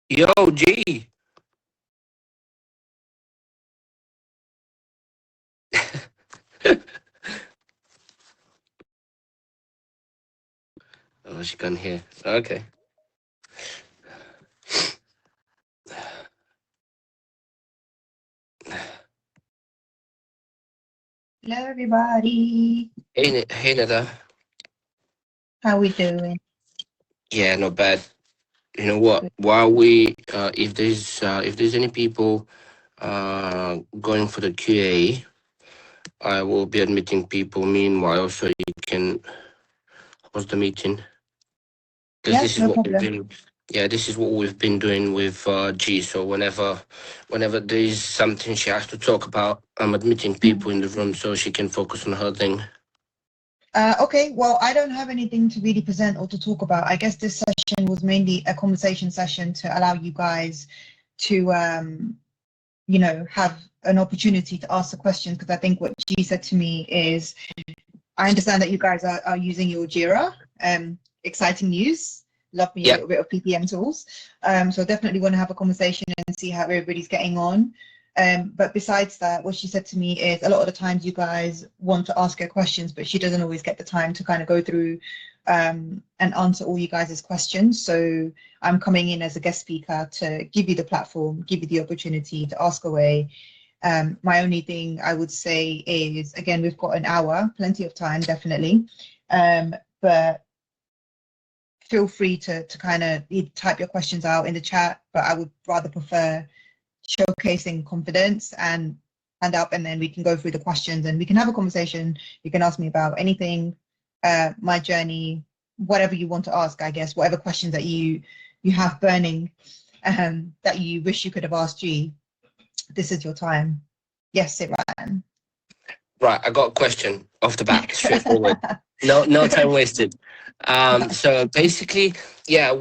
Yo, G. Oh, she can't hear. Okay. Hello, everybody. Hey, Neda. How we doing? Yeah, not bad. You know what? Good. While we, if there's any people, going for the QA, I will be admitting people. Meanwhile, so you can host the meeting because Yeah, this is no what we've problem. been. Yeah, this is what we've been doing with G. So whenever there is something she has to talk about, I'm admitting Mm. people in the room so she can focus on her thing. Okay, well, I don't have anything to really present or to talk about. I guess this session was mainly a conversation session to allow you guys to, have an opportunity to ask the questions. Because I think what she said to me is, I understand that you guys are using your Jira. Exciting news. Love me a Yeah. little bit of PPM tools. So definitely want to have a conversation and see how everybody's getting on. But besides that, what she said to me is a lot of the times you guys want to ask her questions, but she doesn't always get the time to kind of go through and answer all you guys' questions. So I'm coming in as a guest speaker to give you the platform, give you the opportunity to ask away. My only thing I would say is, again, we've got an hour, plenty of time, definitely. But feel free to kind of type your questions out in the chat, but I would rather prefer showcasing confidence and hand up, and then we can go through the questions and we can have a conversation. You can ask me about anything, my journey, whatever you want to ask, I guess, whatever questions that you have burning, that you wish you could have asked G. This is your time. Yes, Ryan. Right, I got a question off the bat, straightforward. No time wasted. So basically, yeah,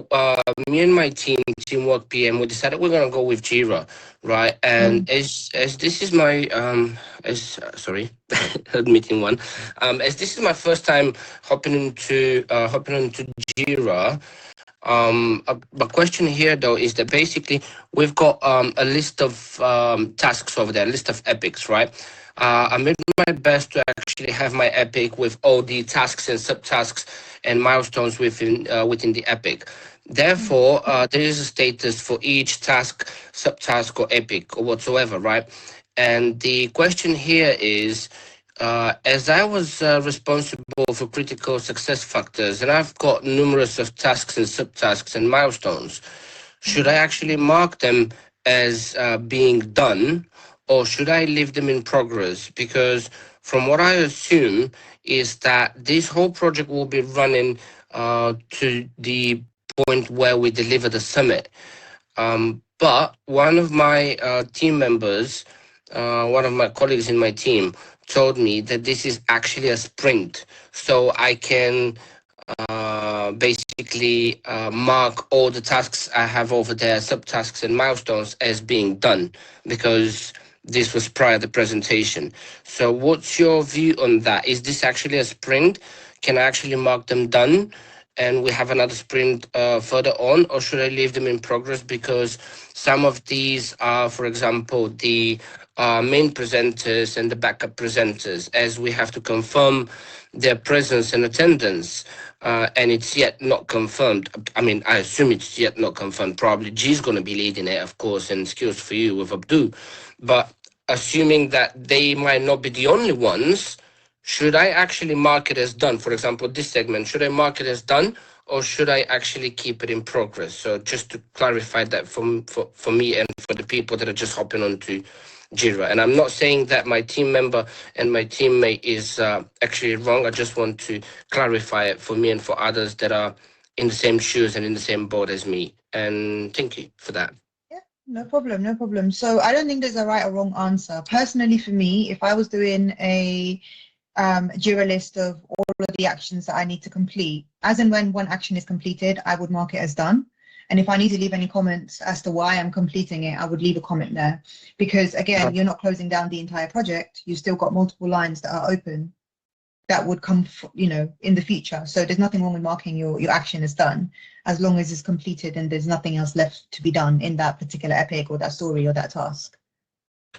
me and my teamwork PM, we decided we're gonna go with Jira, right? And Mm, as this is my as sorry, admitting one, as this is my first time hopping into Jira. My question here though is that basically we've got a list of tasks over there, a list of epics, right? I made my best to actually have my epic with all the tasks and subtasks and milestones within the epic. mm, Therefore, there is a status for each task, subtask, or epic or whatsoever, right? And the question here is, as I was responsible for critical success factors, and I've got numerous of tasks and subtasks and milestones, should I mm. actually mark them as being done, or should I leave them in progress? Because from what I assume is that this whole project will be running to the point where we deliver the summit. But one of my team members, one of my colleagues in my team, told me that this is actually a sprint. So I can basically mark all the tasks I have over there, subtasks and milestones, as being done because this was prior to the presentation. So what's your view on that? Is this actually a sprint? Can I actually mark them done? And we have another sprint further on, or should I leave them in progress? Because some of these are, for example, the main presenters and the backup presenters, as we have to confirm their presence and attendance, and it's yet not confirmed. I mean, I assume it's yet not confirmed. Probably G's going to be leading it, of course, and skills for you with Abdu. But assuming that they might not be the only ones, should I actually mark it as done? For example, this segment, should I mark it as done, or should I actually keep it in progress? So just to clarify that for me and for the people that are just hopping onto Jira. And I'm not saying that my team member and my teammate is actually wrong. I just want to clarify it for me and for others that are in the same shoes and in the same boat as me. And thank you for that. Yeah, no problem, no problem. So I don't think there's a right or wrong answer. Personally, for me, if I was doing a Jira list of all of the actions that I need to complete, as and when one action is completed, I would mark it as done. And if I need to leave any comments as to why I'm completing it, I would leave a comment there. Because again, you're not closing down the entire project. You've still got multiple lines that are open. that would come, in the future. So there's nothing wrong with marking your action as done, as long as it's completed and there's nothing else left to be done in that particular epic or that story or that task.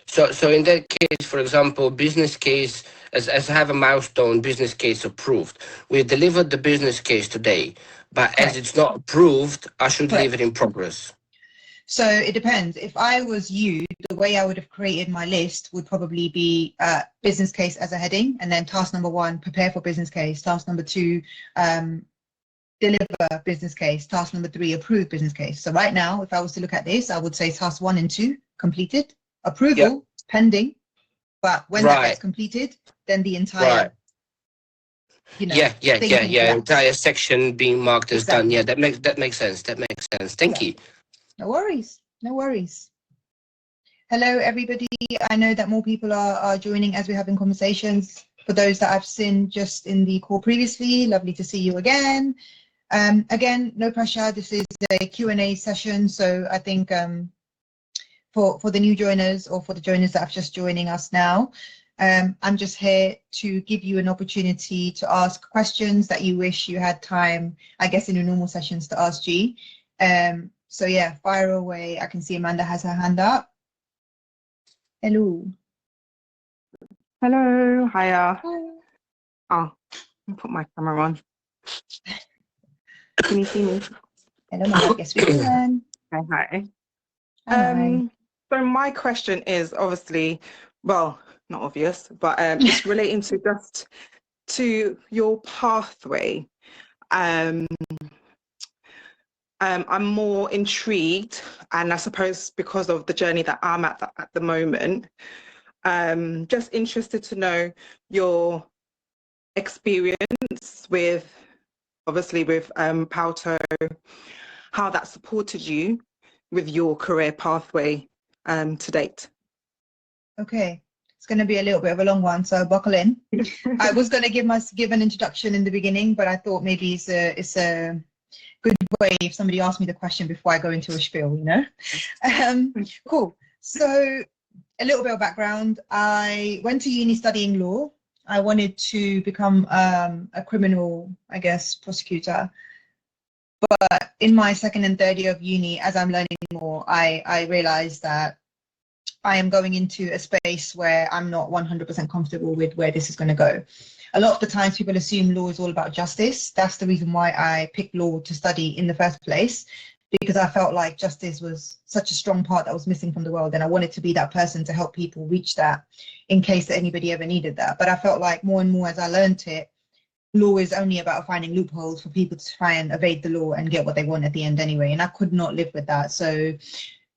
So in that case, for example, business case, as I have a milestone, business case approved. We delivered the business case today, but as Correct. it's not approved, I should leave it Correct. in progress. So it depends. If I was you, the way I would have created my list would probably be business case as a heading, and then task number 1, prepare for business case. Task number 2, deliver business case. Task number 3, approve business case. So right now, if I was to look at this, I would say task 1 and 2 completed, approval Yeah. pending, but when that gets Right. completed, then the entire, Right. Yeah. thing can collapse. Entire section being marked as done. Exactly. Yeah, that makes sense. That makes sense. Thank Yeah. you. No worries. No worries. Hello, everybody. I know that more people are joining as we're having conversations. For those that I've seen just in the call previously, lovely to see you again. Again, no pressure. This is a Q&A session. So I think for the new joiners or for the joiners that are just joining us now, I'm just here to give you an opportunity to ask questions that you wish you had time, I guess, in your normal sessions to ask G. So yeah, fire away. I can see Amanda has her hand up. Hello. Hello, hiya. Hi. Oh, I'll put my camera on. Can you see me? Hello, my love. Yes, we can. Hi. Hi. So my question is obviously, well, not obvious, but it's relating to just to your pathway. I'm more intrigued, and I suppose because of the journey that I'm at the moment, just interested to know your experience with, obviously with PWTO, how that supported you with your career pathway to date. Okay, it's going to be a little bit of a long one, so buckle in. I was going to give an introduction in the beginning, but I thought maybe it's a good way if somebody asked me the question before I go into a spiel, Cool. So a little bit of background. I went to uni studying law. I wanted to become a criminal, I guess, prosecutor. But in my second and third year of uni, as I'm learning more, I realized that I am going into a space where I'm not 100% comfortable with where this is going to go. A lot of the times people assume law is all about justice. That's the reason why I picked law to study in the first place, because I felt like justice was such a strong part that was missing from the world, and I wanted to be that person to help people reach that in case that anybody ever needed that. But I felt like more and more as I learned it, law is only about finding loopholes for people to try and evade the law and get what they want at the end anyway, and I could not live with that. So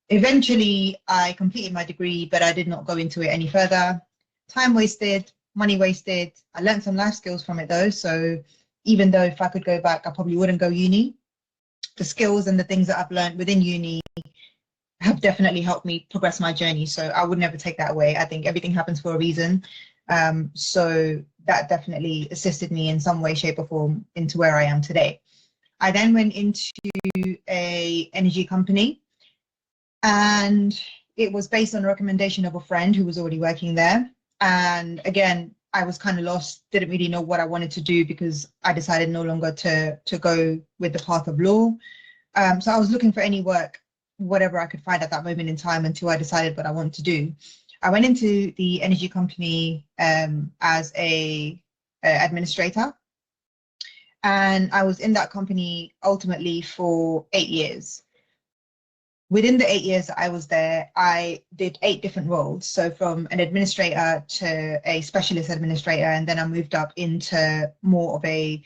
eventually I completed my degree, but I did not go into it any further. Time wasted, money wasted. I learned some life skills from it though, so even though if I could go back, I probably wouldn't go uni. The skills and the things that I've learned within uni have definitely helped me progress my journey, so I would never take that away. I think everything happens for a reason, so that definitely assisted me in some way, shape or form into where I am today. I then went into a energy company, and it was based on a recommendation of a friend who was already working there. And again, I was kind of lost, didn't really know what I wanted to do because I decided no longer to go with the path of law. So I was looking for any work, whatever I could find at that moment in time until I decided what I wanted to do. I went into the energy company as a administrator, and I was in that company ultimately for 8 years. Within the 8 years that I was there, I did 8 different roles. So from an administrator to a specialist administrator, and then I moved up into more of a,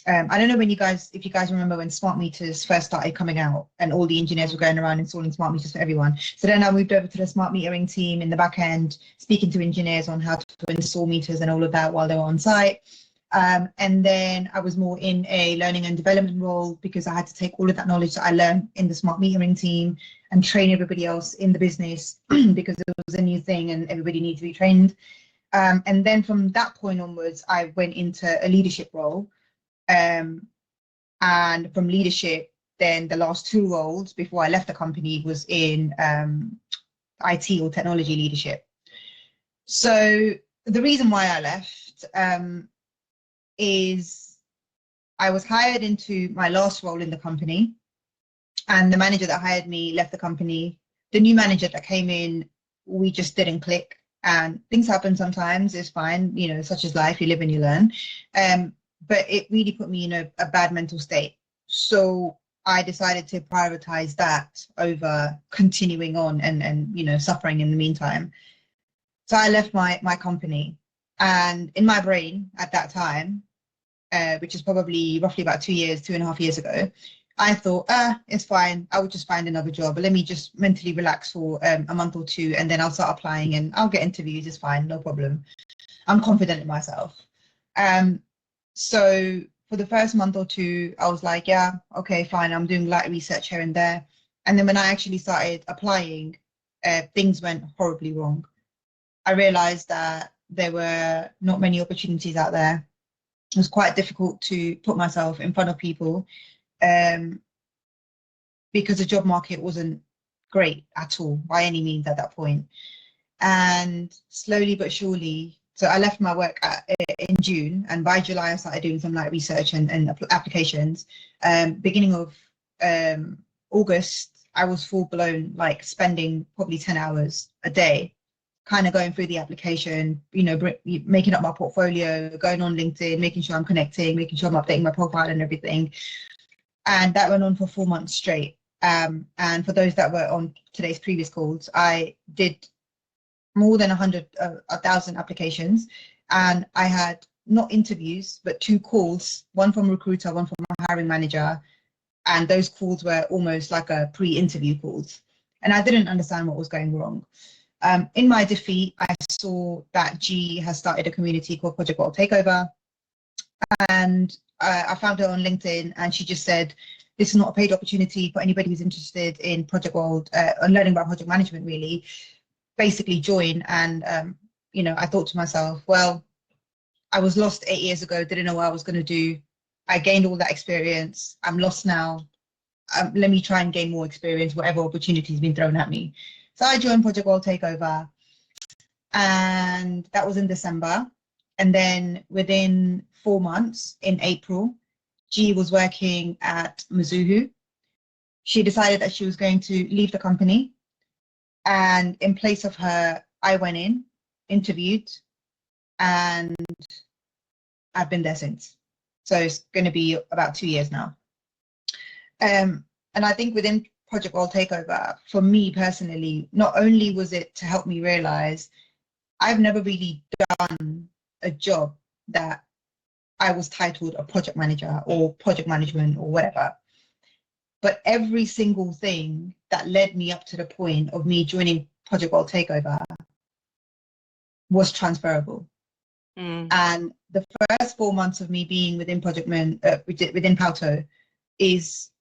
I don't know if you guys remember when smart meters first started coming out and all the engineers were going around installing smart meters for everyone. So then I moved over to the smart metering team in the back end, speaking to engineers on how to install meters and all of that while they were on site. And then I was more in a learning and development role because I had to take all of that knowledge that I learned in the smart metering team and train everybody else in the business because it was a new thing and everybody needed to be trained. And then from that point onwards, I went into a leadership role. And from leadership, then the last 2 roles before I left the company was in IT or technology leadership. So the reason why I left, is I was hired into my last role in the company, and the manager that hired me left the company. The new manager that came in, we just didn't click, and things happen sometimes. It's fine, you know, such as life. You live and you learn. But it really put me in a bad mental state. So I decided to prioritize that over continuing on and you know, suffering in the meantime. So I left my company, and in my brain at that time, which is probably roughly about 2.5 years ago, I thought, it's fine. I will just find another job. But let me just mentally relax for a month or two, and then I'll start applying and I'll get interviews. It's fine, no problem. I'm confident in myself. So for the first month or two, I was like, yeah, okay, fine. I'm doing light research here and there. And then when I actually started applying, things went horribly wrong. I realized that there were not many opportunities out there. It was quite difficult to put myself in front of people because the job market wasn't great at all by any means at that point. And slowly but surely, so I left my work in June, and by July I started doing some light research and applications. Beginning of August, I was full blown, like spending probably 10 hours a day kind of going through the application, you know, making up my portfolio, going on LinkedIn, making sure I'm connecting, making sure I'm updating my profile and everything. And that went on for 4 months straight. And for those that were on today's previous calls, I did more than 1,000 applications, and I had not interviews, but 2 calls, one from a recruiter, one from a hiring manager. And those calls were almost like a pre-interview calls. And I didn't understand what was going wrong. In my defeat, I saw that G has started a community called Project World Takeover. And I found her on LinkedIn, and she just said, this is not a paid opportunity for anybody who's interested in Project World, and learning about project management, really. Basically join. And, you know, I thought to myself, well, I was lost 8 years ago, didn't know what I was going to do. I gained all that experience. I'm lost now. Let me try and gain more experience, whatever opportunity has been thrown at me. So I joined Project World Takeover, and that was in December. And then within 4 months, in April, G was working at Mizuho. She decided that she was going to leave the company. And in place of her, I went in, interviewed, and I've been there since. So it's going to be about 2 years now. And I think within Project World Takeover, for me personally, not only was it to help me realize I've never really done a job that I was titled a project manager or project management or whatever, but every single thing that led me up to the point of me joining Project World Takeover was transferable. And the first 4 months of me being within within PWTO is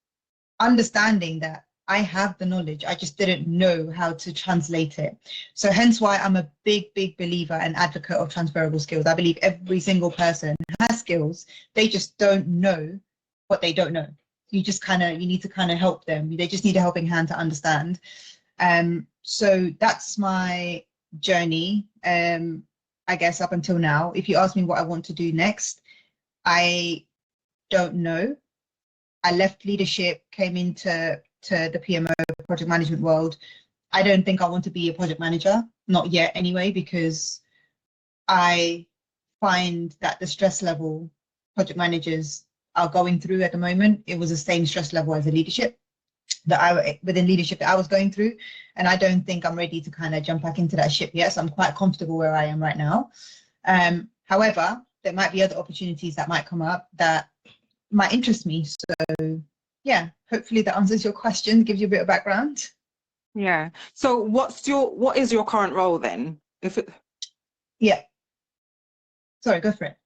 understanding that I have the knowledge, I just didn't know how to translate it. So hence why I'm a big believer and advocate of transferable skills. I believe every single person has skills, they just don't know what they don't know. You need to help them. They just need a helping hand to understand. So that's my journey, I guess, up until now. If you ask me what I want to do next, I don't know. I left leadership, came into the PMO, project management world. I don't think I want to be a project manager, not yet anyway, because I find that the stress level project managers are going through at the moment, it was the same stress level as the leadership within leadership that I was going through. And I don't think I'm ready to kind of jump back into that ship yet. So I'm quite comfortable where I am right now. However, there might be other opportunities that might come up that might interest me. So yeah, hopefully that answers your question, gives you a bit of background. Yeah. So what is your current role then? Yeah. Sorry, go for it.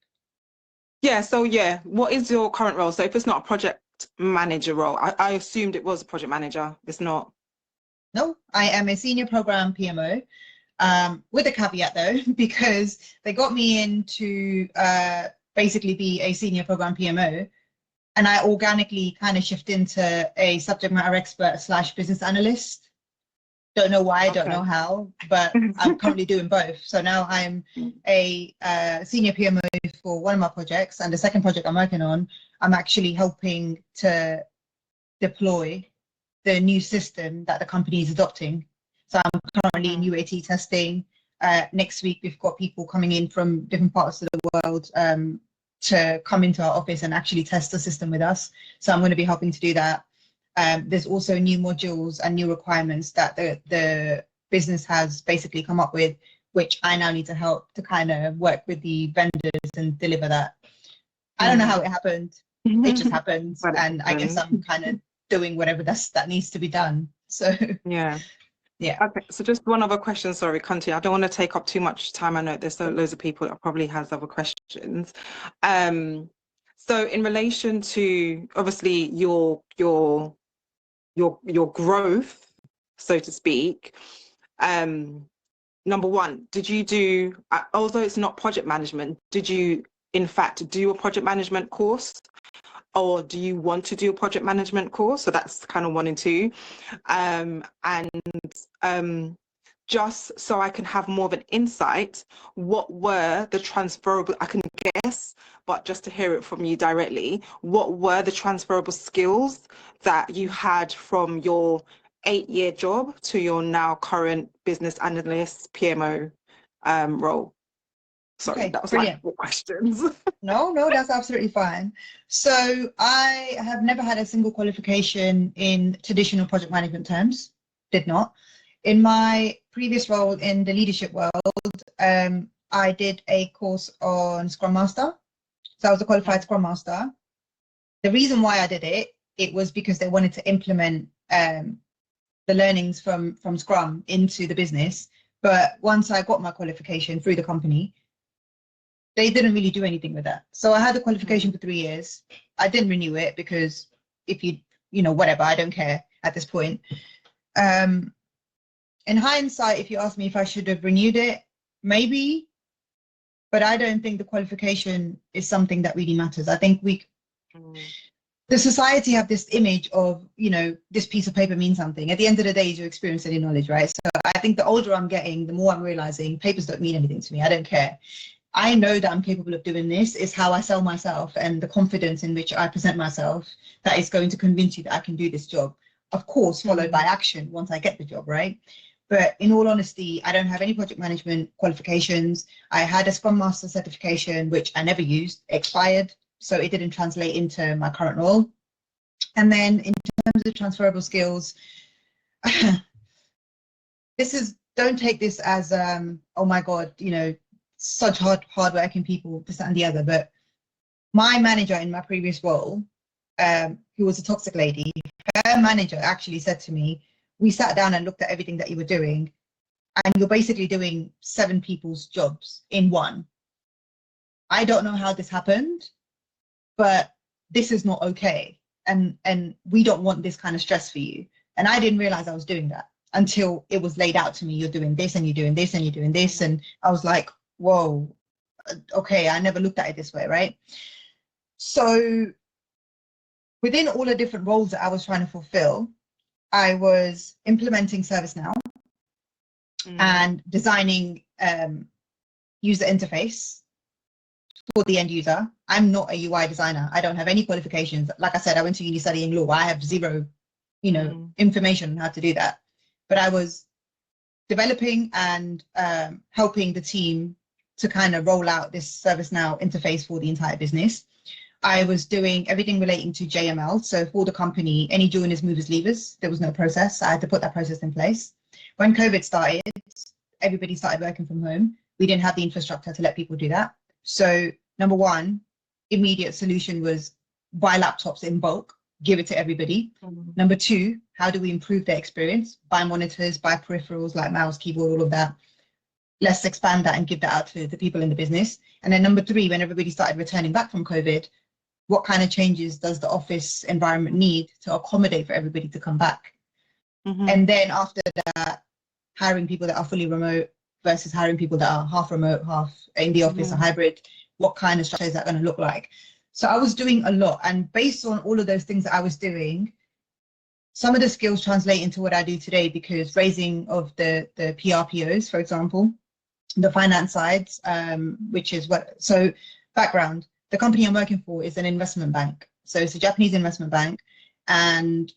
Yeah. So yeah, what is your current role? So if it's not a project manager role, I assumed it was a project manager. It's not. No, I am a senior program PMO, with a caveat though, because they got me in to basically be a senior program PMO. And I organically kind of shift into a subject matter expert / business analyst. Don't know why, don't Okay. know how, but I'm currently doing both. So now I'm a senior PMO for one of my projects, and the second project I'm working on, I'm actually helping to deploy the new system that the company is adopting. So I'm currently in UAT testing. Next week, we've got people coming in from different parts of the world to come into our office and actually test the system with us. So I'm going to be helping to do that. There's also new modules and new requirements that the business has basically come up with, which I now need to help to kind of work with the vendors and deliver that. I don't know how it happened. It just happened. And I guess I'm kind of doing whatever that needs to be done. So yeah. Yeah. Okay, so just one other question, sorry, Conti. I don't want to take up too much time. I know there's loads of people that probably has other questions. So in relation to obviously your growth, so to speak, number one, did you do, although it's not project management, did you in fact do a project management course? Or do you want to do a project management course? So that's kind of 1 and 2. Just so I can have more of an insight, what were the transferable, I can guess, but just to hear it from you directly, what were the transferable skills that you had from your 8-year job to your now current business analyst PMO role? Sorry, Okay, that was brilliant. like 4 questions. No, that's absolutely fine. So I have never had a single qualification in traditional project management terms. Did not. In my previous role in the leadership world, I did a course on Scrum Master. So I was a qualified Scrum Master. The reason why I did it, it was because they wanted to implement the learnings from Scrum into the business. But once I got my qualification through the company, they didn't really do anything with that. So I had the qualification for 3 years. I didn't renew it because if you know, whatever, I don't care at this point. In hindsight, if you ask me if I should have renewed it, maybe, but I don't think the qualification is something that really matters. I think the society have this image of, you know, this piece of paper means something. At the end of the day, it's your experience and your knowledge, right? So I think the older I'm getting, the more I'm realizing papers don't mean anything to me. I don't care. I know that I'm capable of doing this. It's how I sell myself and the confidence in which I present myself that is going to convince you that I can do this job. Of course, followed by action once I get the job, right? But in all honesty, I don't have any project management qualifications. I had a Scrum Master certification, which I never used, expired, so it didn't translate into my current role. And then in terms of transferable skills, don't take this as, oh my God, you know, such hardworking people, this, that, and the other. But my manager in my previous role, who was a toxic lady, her manager actually said to me, we sat down and looked at everything that you were doing, and you're basically doing 7 people's jobs in one. I don't know how this happened, but this is not okay. And we don't want this kind of stress for you. And I didn't realize I was doing that until it was laid out to me. You're doing this and you're doing this and you're doing this. And I was like, whoa, okay, I never looked at it this way, right? So within all the different roles that I was trying to fulfill, I was implementing ServiceNow and designing user interface for the end user. I'm not a UI designer. I don't have any qualifications. Like I said, I went to uni studying law. I have zero, you know, information on how to do that. But I was developing and helping the team to kind of roll out this ServiceNow interface for the entire business. I was doing everything relating to JML. So for the company, any joiners, movers, leavers, there was no process. I had to put that process in place. When COVID started, everybody started working from home. We didn't have the infrastructure to let people do that. So number one, immediate solution was buy laptops in bulk, give it to everybody. Number two, how do we improve their experience? Buy monitors, buy peripherals like mouse, keyboard, all of that. Let's expand that and give that out to the people in the business. And then number three, when everybody started returning back from COVID, what kind of changes does the office environment need to accommodate for everybody to come back? And then after that, hiring people that are fully remote versus hiring people that are half remote, half in the office, or hybrid. What kind of structure is that going to look like? So I was doing a lot. And based on all of those things that I was doing, some of the skills translate into what I do today, because raising of the PRPOs, for example, the finance sides, which is so background, the company I'm working for is an investment bank. So it's a Japanese investment bank, and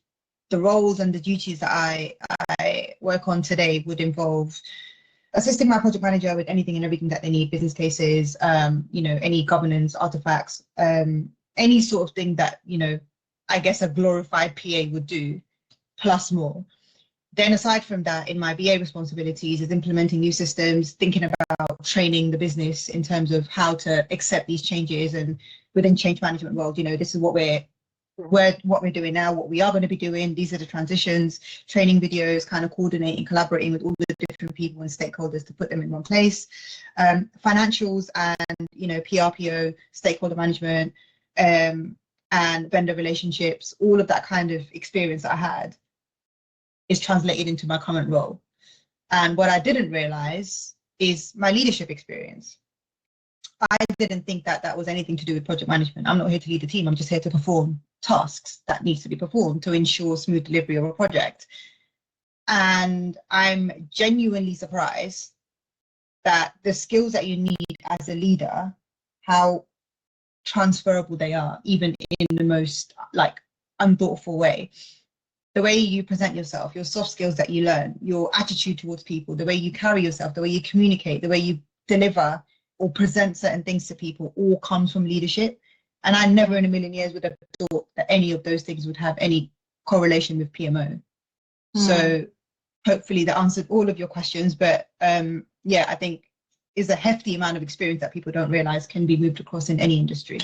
the roles and the duties that I work on today would involve assisting my project manager with anything and everything that they need, business cases, any governance artifacts, any sort of thing that, I guess a glorified PA would do, plus more. Then aside from that, in my BA responsibilities is implementing new systems, thinking about training the business in terms of how to accept these changes, and within change management world, this is what we're doing now, what we are going to be doing. These are the transitions, training videos, kind of coordinating, collaborating with all the different people and stakeholders to put them in one place. Financials and, PRPO, stakeholder management, and vendor relationships, all of that kind of experience that I had is translated into my current role. And what I didn't realize is my leadership experience. I didn't think that that was anything to do with project management. I'm not here to lead the team. I'm just here to perform tasks that needs to be performed to ensure smooth delivery of a project. And I'm genuinely surprised that the skills that you need as a leader, how transferable they are, even in the most unthoughtful way. The way you present yourself, your soft skills that you learn, your attitude towards people, the way you carry yourself, the way you communicate, the way you deliver or present certain things to people, all comes from leadership. And I never in a million years would have thought that any of those things would have any correlation with PMO. So hopefully that answered all of your questions. But I think is a hefty amount of experience that people don't realize can be moved across in any industry.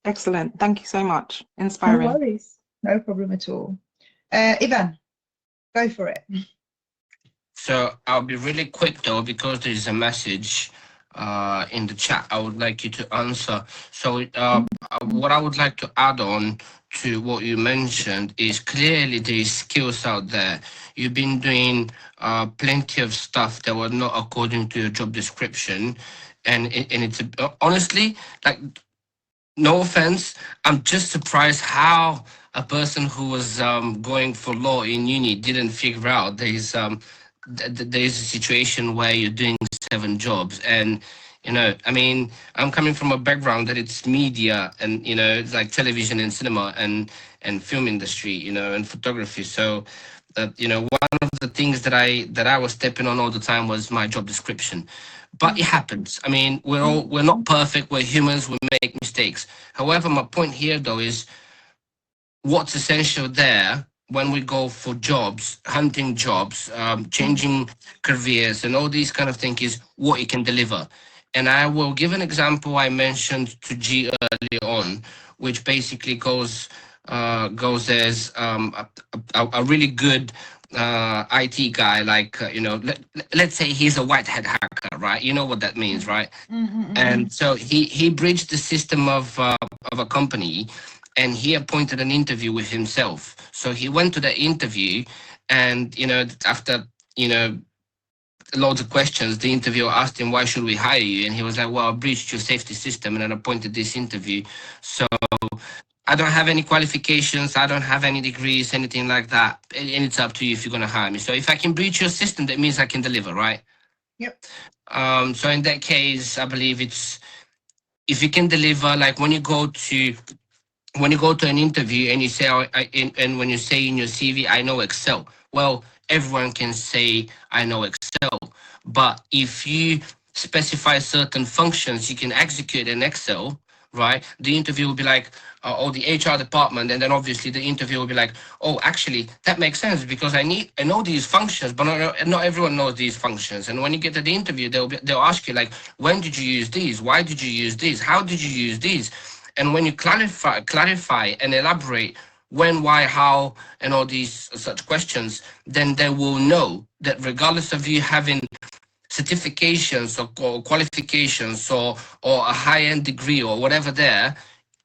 Excellent. Thank you so much. Inspiring. No worries. No problem at all. Ivan, go for it. So I'll be really quick though, because there is a message in the chat I would like you to answer. So what I would like to add on to what you mentioned is clearly there is skills out there. You've been doing plenty of stuff that were not according to your job description, and it's honestly, no offense, I'm just surprised how a person who was going for law in uni didn't figure out there's a situation where you're doing 7 jobs. And I'm coming from a background that it's media and it's like television and cinema and film industry, and photography. So one of the things that I was stepping on all the time was my job description. But it happens. I mean, we're not perfect. We're humans. We make mistakes. However, my point here though is what's essential there when we go for jobs, hunting jobs, changing careers, and all these kind of things is what you can deliver. And I will give an example I mentioned to G earlier on, which basically goes as a really good IT guy, let's say he's a white hat hacker, right? You know what that means, right? And so he bridged the system of a company, and he appointed an interview with himself. So he went to the interview, and after loads of questions, the interviewer asked him, why should we hire you? And he was like, well, I breached your safety system and then appointed this interview. So I don't have any qualifications, I don't have any degrees, anything like that. And it's up to you if you're going to hire me. So if I can breach your system, that means I can deliver, right? Yep. So in that case, I believe it's, if you can deliver, like when you go to an interview and you say, and when you say in your CV, I know Excel. Well, everyone can say, I know Excel. But if you specify certain functions you can execute in Excel, right? The interview will be like, or the HR department, and then obviously the interview will be like, oh, actually, that makes sense because I know these functions, but not everyone knows these functions. And when you get to the interview, they'll ask you like, when did you use these? Why did you use these? How did you use these? And when you clarify and elaborate when, why, how, and all these such questions, then they will know that regardless of you having certifications or qualifications or a high-end degree or whatever there,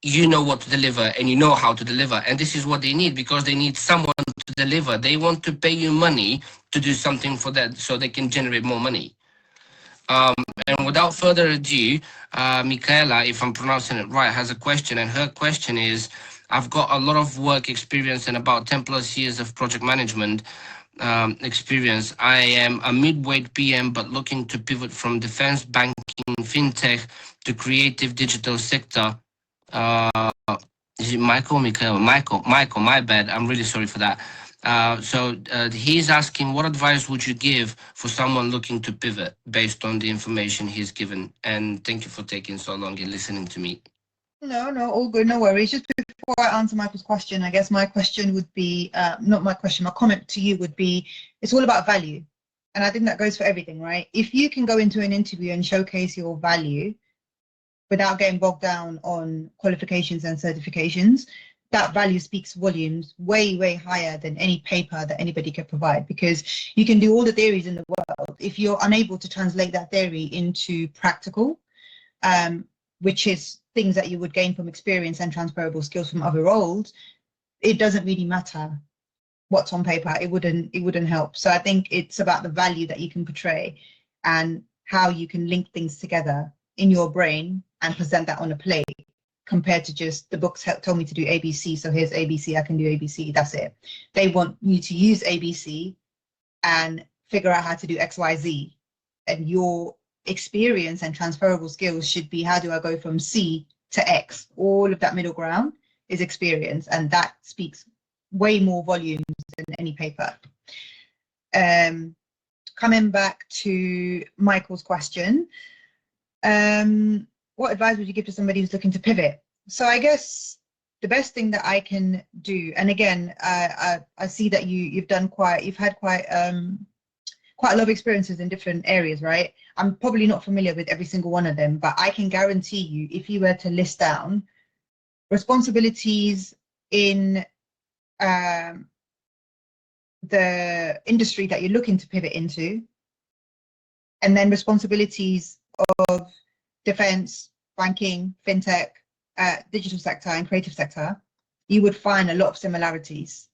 you know what to deliver and you know how to deliver. And this is what they need, because they need someone to deliver. They want to pay you money to do something for that so they can generate more money. And without further ado, Michaela, if I'm pronouncing it right, has a question, and her question is, I've got a lot of work experience and about 10 plus years of project management experience. I am a mid-weight PM, but looking to pivot from defense, banking, fintech to creative digital sector. Uh, is it Michael? Michael, my bad. I'm really sorry for that. He's asking, what advice would you give for someone looking to pivot based on the information he's given? And thank you for taking so long and listening to me. No, no, all good, no worries. Just before I answer Michael's question, I guess my question would be, not my question, my comment to you would be, it's all about value. And I think that goes for everything, right? If you can go into an interview and showcase your value without getting bogged down on qualifications and certifications, that value speaks volumes way, way higher than any paper that anybody could provide, because you can do all the theories in the world. If you're unable to translate that theory into practical, which is things that you would gain from experience and transferable skills from other roles, it doesn't really matter what's on paper. It wouldn't help. So I think it's about the value that you can portray and how you can link things together in your brain and present that on a plate, compared to just the books told me to do ABC, so here's ABC, I can do ABC, that's it. They want you to use ABC and figure out how to do XYZ, and your experience and transferable skills should be, how do I go from C to X? All of that middle ground is experience, and that speaks way more volumes than any paper. Coming back to Michael's question, what advice would you give to somebody who's looking to pivot? So I guess the best thing that I can do, and again, I see that you've had quite a lot of experiences in different areas, right? I'm probably not familiar with every single one of them, but I can guarantee you, if you were to list down responsibilities in the industry that you're looking to pivot into, and then responsibilities of defense, banking, fintech, digital sector, and creative sector, you would find a lot of similarities.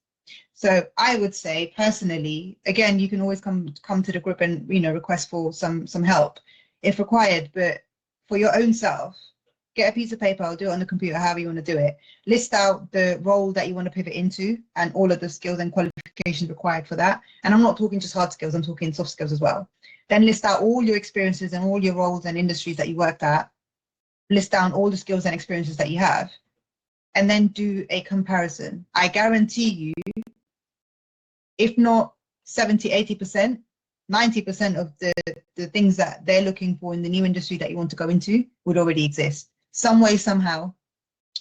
So I would say personally, again, you can always come to the group and request for some help if required, but for your own self, get a piece of paper or do it on the computer, however you want to do it. List out the role that you want to pivot into and all of the skills and qualifications required for that. And I'm not talking just hard skills, I'm talking soft skills as well. Then list out all your experiences and all your roles and industries that you worked at. List down all the skills and experiences that you have, and then do a comparison. I guarantee you, if not 70, 80%, 90% of the things that they're looking for in the new industry that you want to go into would already exist. Some way, somehow,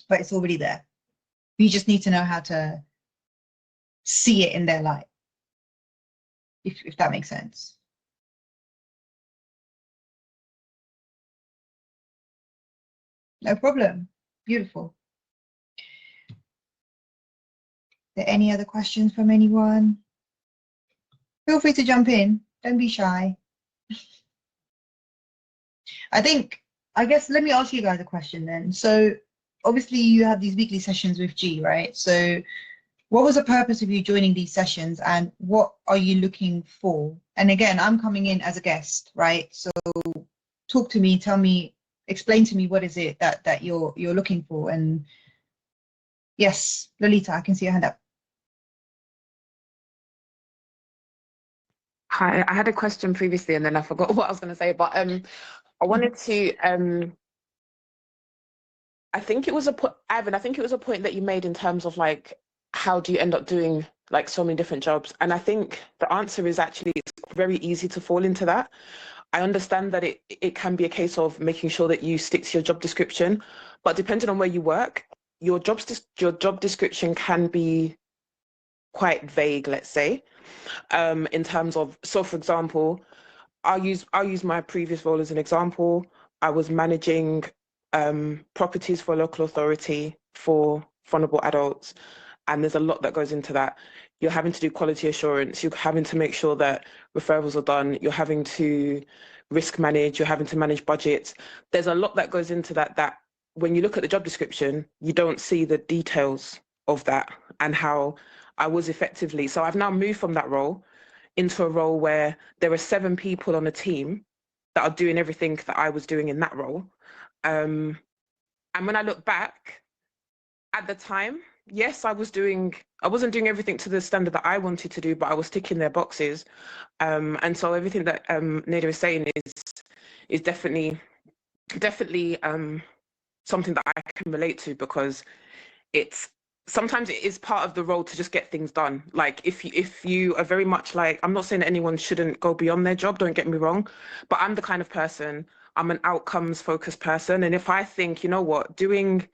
but it's already there. You just need to know how to see it in their light, if that makes sense. No problem. Beautiful. Are there any other questions from anyone? Feel free to jump in. Don't be shy. I guess, let me ask you guys a question then. So obviously you have these weekly sessions with G, right? So what was the purpose of you joining these sessions, and what are you looking for? And again, I'm coming in as a guest, right? So talk to me, tell me, explain to me what is it that you're looking for. And yes, Lolita, I can see your hand up. Hi, I had a question previously and then I forgot what I was going to say, but I wanted to, I think it was a point that you made in terms of like, how do you end up doing like so many different jobs? And I think the answer is actually, it's very easy to fall into that. I understand that it can be a case of making sure that you stick to your job description, but depending on where you work, your job description can be quite vague, let's say, in terms of, so for example, I'll use my previous role as an example. I was managing properties for a local authority for vulnerable adults, and there's a lot that goes into that. You're having to do quality assurance, you're having to make sure that referrals are done, you're having to risk manage, you're having to manage budgets. There's a lot that goes into that when you look at the job description, you don't see the details of that and how I was effectively. So I've now moved from that role into a role where there are 7 people on a team that are doing everything that I was doing in that role. And when I look back, At the time, yes, I wasn't doing everything to the standard that I wanted to do, but I was ticking their boxes. And so everything that Neda is saying is definitely something that I can relate to, because it's sometimes it is part of the role to just get things done. Like if you are very much like, I'm not saying that anyone shouldn't go beyond their job, don't get me wrong, but I'm the kind of person, I'm an outcomes focused person. And if I think, you know what, doing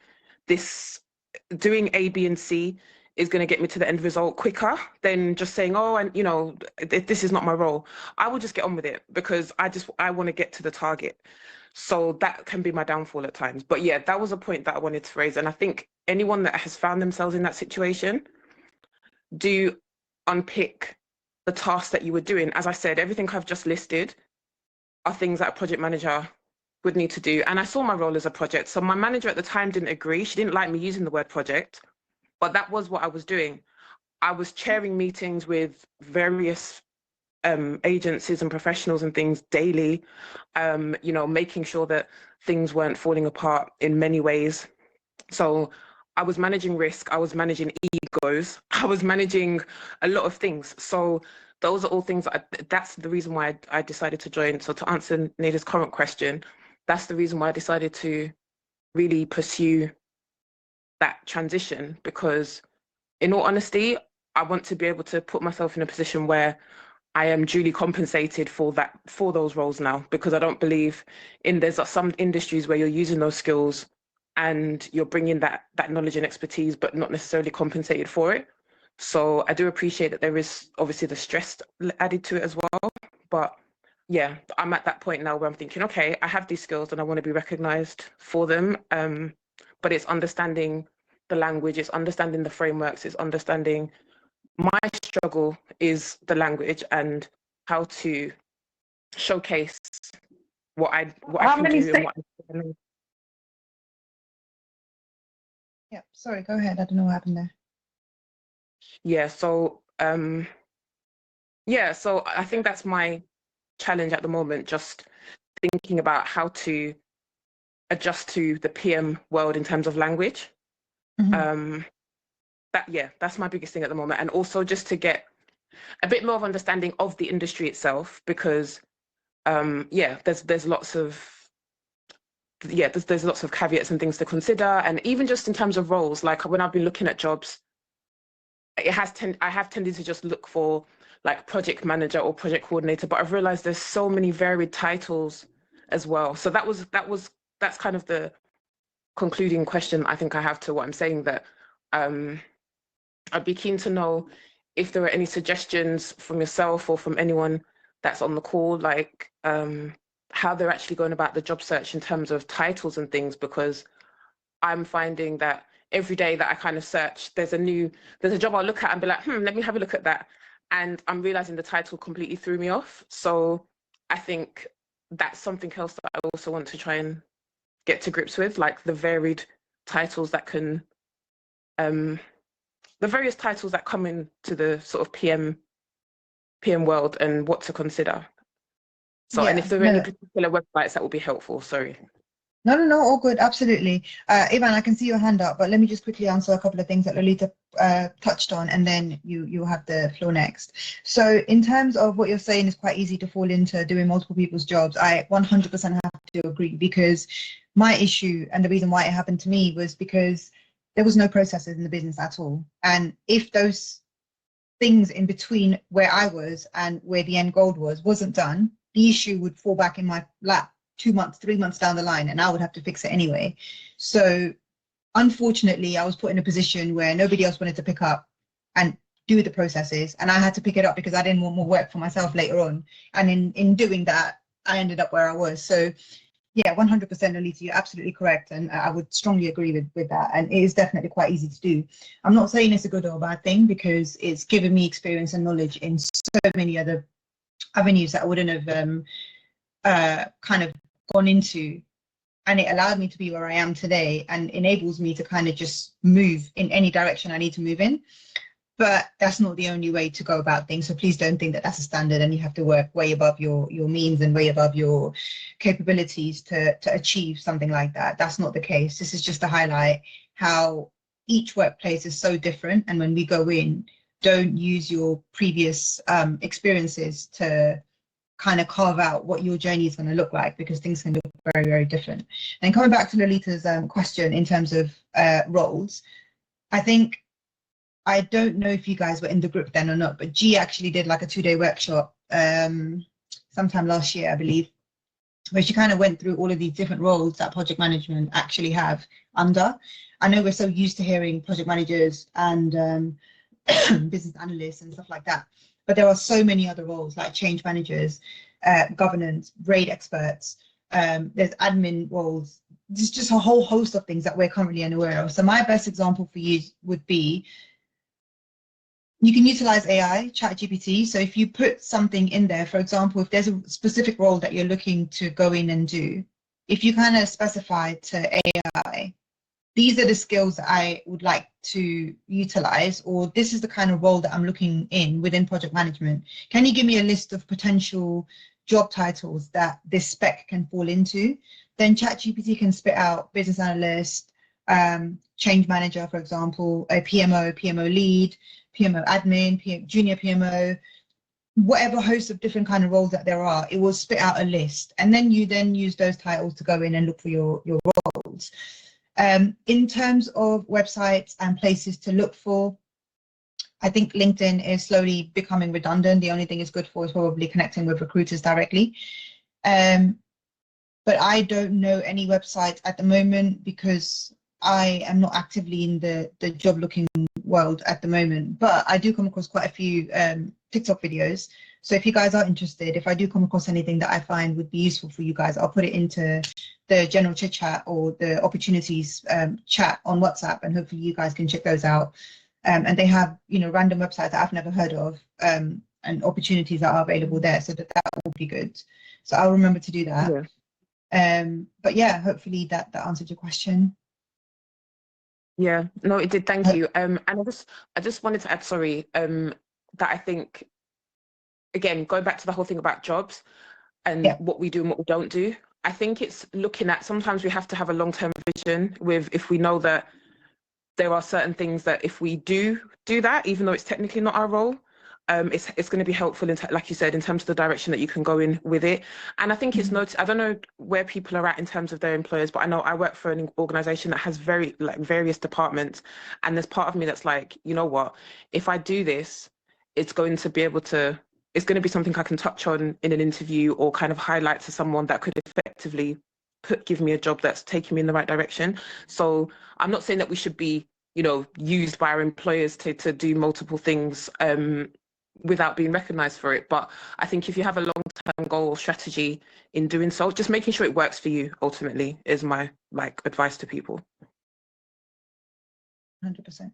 A, B, and C is going to get me to the end result quicker than just saying, oh, and this is not my role, I will just get on with it, because I want to get to the target. So that can be my downfall at times. But yeah, that was a point that I wanted to raise. And I think anyone that has found themselves in that situation, do unpick the tasks that you were doing. As I said, everything I've just listed are things that a project manager would need to do. And I saw my role as a project. So my manager at the time didn't agree. She didn't like me using the word project, but that was what I was doing. I was chairing meetings with various agencies and professionals and things daily, making sure that things weren't falling apart in many ways. So I was managing risk, I was managing egos, I was managing a lot of things. So those are all things that's the reason why I decided to join. So to answer Neda's current question, that's the reason why I decided to really pursue that transition, because in all honesty, I want to be able to put myself in a position where I am duly compensated for those roles now, because I don't believe there's some industries where you're using those skills and you're bringing that knowledge and expertise, but not necessarily compensated for it. So I do appreciate that there is obviously the stress added to it as well. But yeah, I'm at that point now where I'm thinking, okay, I have these skills and I want to be recognized for them. But it's understanding the language, it's understanding the frameworks, it's understanding my struggle is the language and how to showcase what I can do and what I can. Yeah, sorry, go ahead. I don't know what happened there. Yeah, so so I think that's my challenge at the moment, just thinking about how to adjust to the PM world in terms of language. Mm-hmm. That's my biggest thing at the moment. And also just to get a bit more of understanding of the industry itself, because there's lots of there's lots of caveats and things to consider. And even just in terms of roles, like when I've been looking at jobs, I have tended to just look for like project manager or project coordinator, but I've realized there's so many varied titles as well. So that's kind of the concluding question I think I have to what I'm saying, that I'd be keen to know if there are any suggestions from yourself or from anyone that's on the call, like how they're actually going about the job search in terms of titles and things, because I'm finding that every day that I kind of search, there's a job I'll look at and be like, let me have a look at that. And I'm realizing the title completely threw me off. So I think that's something else that I also want to try and get to grips with, like the varied titles that can, the various titles that come into the sort of PM world and what to consider. So, and if there are any particular websites that will be helpful, sorry. No, all good, absolutely. Ivan, I can see your hand up, but let me just quickly answer a couple of things that Lolita touched on, and then you'll have the floor next. So in terms of what you're saying, is quite easy to fall into doing multiple people's jobs. I 100% have to agree, because my issue and the reason why it happened to me was because there was no processes in the business at all. And if those things in between where I was and where the end goal wasn't done, the issue would fall back in my lap 2 months, 3 months down the line, and I would have to fix it anyway. So unfortunately, I was put in a position where nobody else wanted to pick up and do the processes, and I had to pick it up because I didn't want more work for myself later on. And in doing that, I ended up where I was. So yeah, 100%, Lolita, you're absolutely correct, and I would strongly agree with that. And it is definitely quite easy to do. I'm not saying it's a good or a bad thing, because it's given me experience and knowledge in so many other avenues that I wouldn't have kind of gone into, and it allowed me to be where I am today, and enables me to kind of just move in any direction I need to move in. But that's not the only way to go about things. So please don't think that that's a standard and you have to work way above your means and way above your capabilities to achieve something like that. That's not the case. This is just to highlight how each workplace is so different, and when we go in, don't use your previous experiences to kind of carve out what your journey is going to look like, because things can look very, very different. And coming back to Lolita's question in terms of roles, I think, I don't know if you guys were in the group then or not, but G actually did like a 2-day workshop sometime last year, I believe, where she kind of went through all of these different roles that project management actually have under. I know we're so used to hearing project managers and business analysts and stuff like that, but there are so many other roles like change managers, governance, RAID experts, there's admin roles. There's just a whole host of things that we're currently unaware of. So my best example for you would be, you can utilize AI, ChatGPT. So if you put something in there, for example, if there's a specific role that you're looking to go in and do, if you kind of specify to AI, these are the skills that I would like to utilize, or this is the kind of role that I'm looking in within project management. Can you give me a list of potential job titles that this spec can fall into? Then ChatGPT can spit out business analyst, change manager, for example, a PMO, PMO lead, PMO admin, junior PMO, whatever host of different kind of roles that there are, it will spit out a list. And then you then use those titles to go in and look for your roles. In terms of websites and places to look for, I think LinkedIn is slowly becoming redundant. The only thing it's good for is probably connecting with recruiters directly. But I don't know any websites at the moment because I am not actively in the job looking world at the moment, but I do come across quite a few TikTok videos. So if you guys are interested, if I do come across anything that I find would be useful for you guys, I'll put it into the general chit chat or the opportunities chat on WhatsApp, and hopefully you guys can check those out. And they have, you know, random websites that I've never heard of and opportunities that are available there. So that will be good. So I'll remember to do that. Yeah. But yeah, hopefully that answered your question. Yeah, no, it did. Thank you. And I just wanted to add, sorry, that I think, again, going back to the whole thing about jobs and what we do and what we don't do, I think it's looking at, sometimes we have to have a long-term vision with, if we know that there are certain things that if we do that, even though it's technically not our role, it's going to be helpful, like you said, in terms of the direction that you can go in with it. And I think it's I don't know where people are at in terms of their employers, but I know I work for an organization that has various departments, and there's part of me that's like, you know what, if I do this, it's going to be something I can touch on in an interview or kind of highlight to someone that could effectively give me a job that's taking me in the right direction. So I'm not saying that we should be, you know, used by our employers to do multiple things without being recognized for it. But I think if you have a long-term goal or strategy in doing so, just making sure it works for you ultimately is my advice to people. 100%.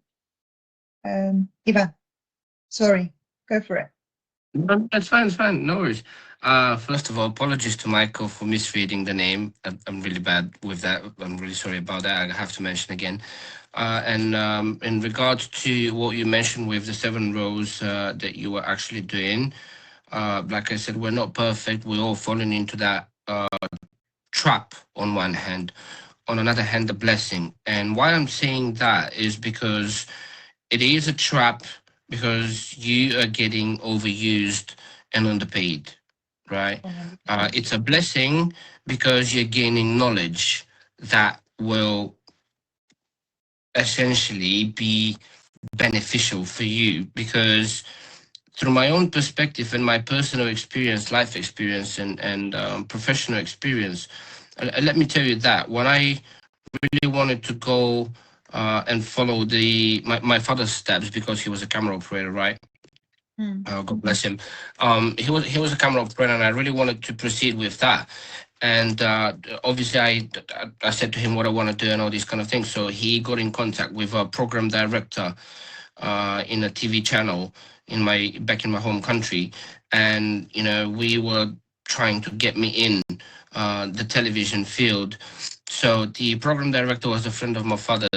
Ivan, sorry, go for it. No, that's fine, it's fine, no worries. First of all, apologies to Michael for misreading the name. I'm really bad with that. I'm really sorry about that. I have to mention again. And in regards to what you mentioned with the 7 rows that you were actually doing, like I said, we're not perfect. We're all falling into that trap on one hand. On another hand, the blessing. And why I'm saying that is because it is a trap, because you are getting overused and underpaid, right? It's a blessing because you're gaining knowledge that will essentially be beneficial for you, because through my own perspective and my personal experience, life experience and professional experience, let me tell you that when I really wanted to go and follow my father's steps, because he was a camera operator, right? God bless him. He was a camera operator, and I really wanted to proceed with that. And obviously, I said to him what I want to do and all these kind of things. So he got in contact with a program director in a TV channel back in my home country, and you know, we were trying to get me in the television field. So the program director was a friend of my father's,